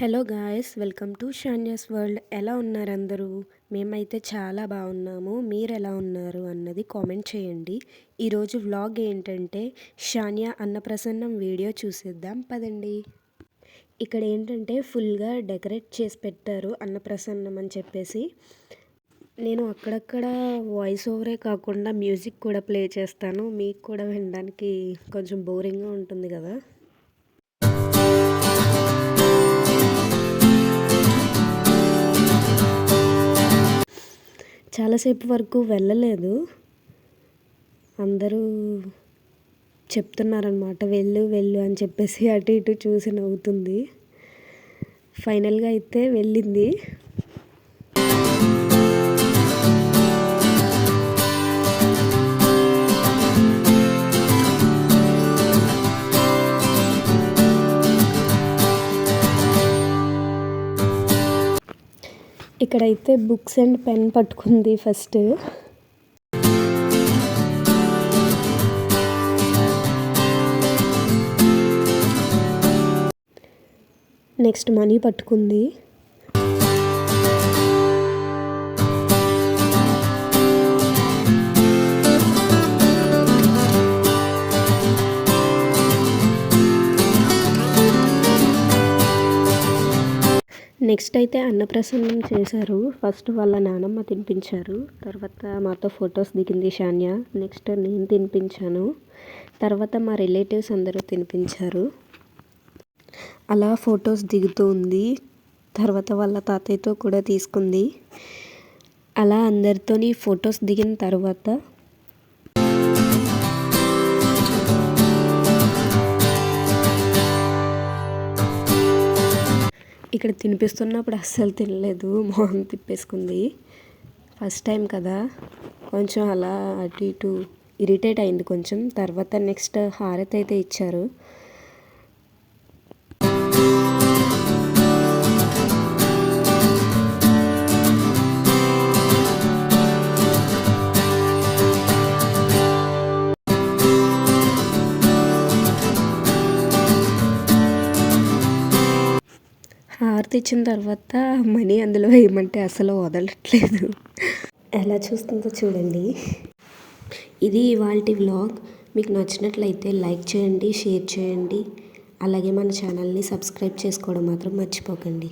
Hello guys, welcome to Shanya's world. ఎలా ఉన్నారు అందరూ? మేమైతే చాలా బాగున్నాము. మీరు ఎలా ఉన్నారు అన్నది కామెంట్ చేయండి. ఈరోజు వ్లాగ్ ఏంటంటే షాన్యా అన్నప్రసన్నం వీడియో చూసేద్దాం పదండి. ఇక్కడ ఏంటంటే ఫుల్గా డెకరేట్ చేసి పెట్టారు అన్నప్రసన్నం అని చెప్పేసి. నేను అక్కడక్కడ వాయిస్ ఓవరే కాకుండా మ్యూజిక్ కూడా ప్లే చేస్తాను. మీకు కూడా వినడానికి కొంచెం బోరింగ్గా ఉంటుంది కదా. చాలాసేపు వరకు వెళ్ళలేదు. అందరూ చెప్తున్నారనమాట, వెళ్ళు వెళ్ళు అని చెప్పేసి. అటు ఇటు చూసి నవ్వుతుంది. ఫైనల్గా అయితే వెళ్ళింది. ఇక్కడైతే బుక్స్ అండ్ పెన్ పట్టుకుంది ఫస్ట్. నెక్స్ట్ మనీ పట్టుకుంది. నెక్స్ట్ అయితే అన్నప్రసన్నం చేశారు. ఫస్ట్ వాళ్ళ నానమ్మ తినిపించారు. తర్వాత మాతో ఫొటోస్ దిగింది షాన్యా. నెక్స్ట్ నేను తినిపించాను. తర్వాత మా రిలేటివ్స్ అందరూ తినిపించారు. అలా ఫొటోస్ దిగుతూ ఉంది. తర్వాత వాళ్ళ తాతయ్యతో కూడా తీసుకుంది. అలా అందరితోని ఫొటోస్ దిగిన తర్వాత ఇక్కడ తినిపిస్తున్నప్పుడు అస్సలు తినలేదు. మొహం తిప్పేసుకుంది. ఫస్ట్ టైం కదా, కొంచెం అలా అటు ఇటు ఇరిటేట్ అయింది కొంచెం. తర్వాత నెక్స్ట్ హారతి అయితే ఇచ్చారు. హారతి ఇచ్చిన తర్వాత మనీ అందులో వేయమంటే అసలు వదలట్లేదు. ఎలా చూస్తుందో చూడండి. ఇది ఇవాల్టి వ్లాగ్. మీకు నచ్చినట్లయితే లైక్ చేయండి, షేర్ చేయండి. అలాగే మన ఛానల్ని సబ్స్క్రైబ్ చేసుకోవడం మాత్రం మర్చిపోకండి.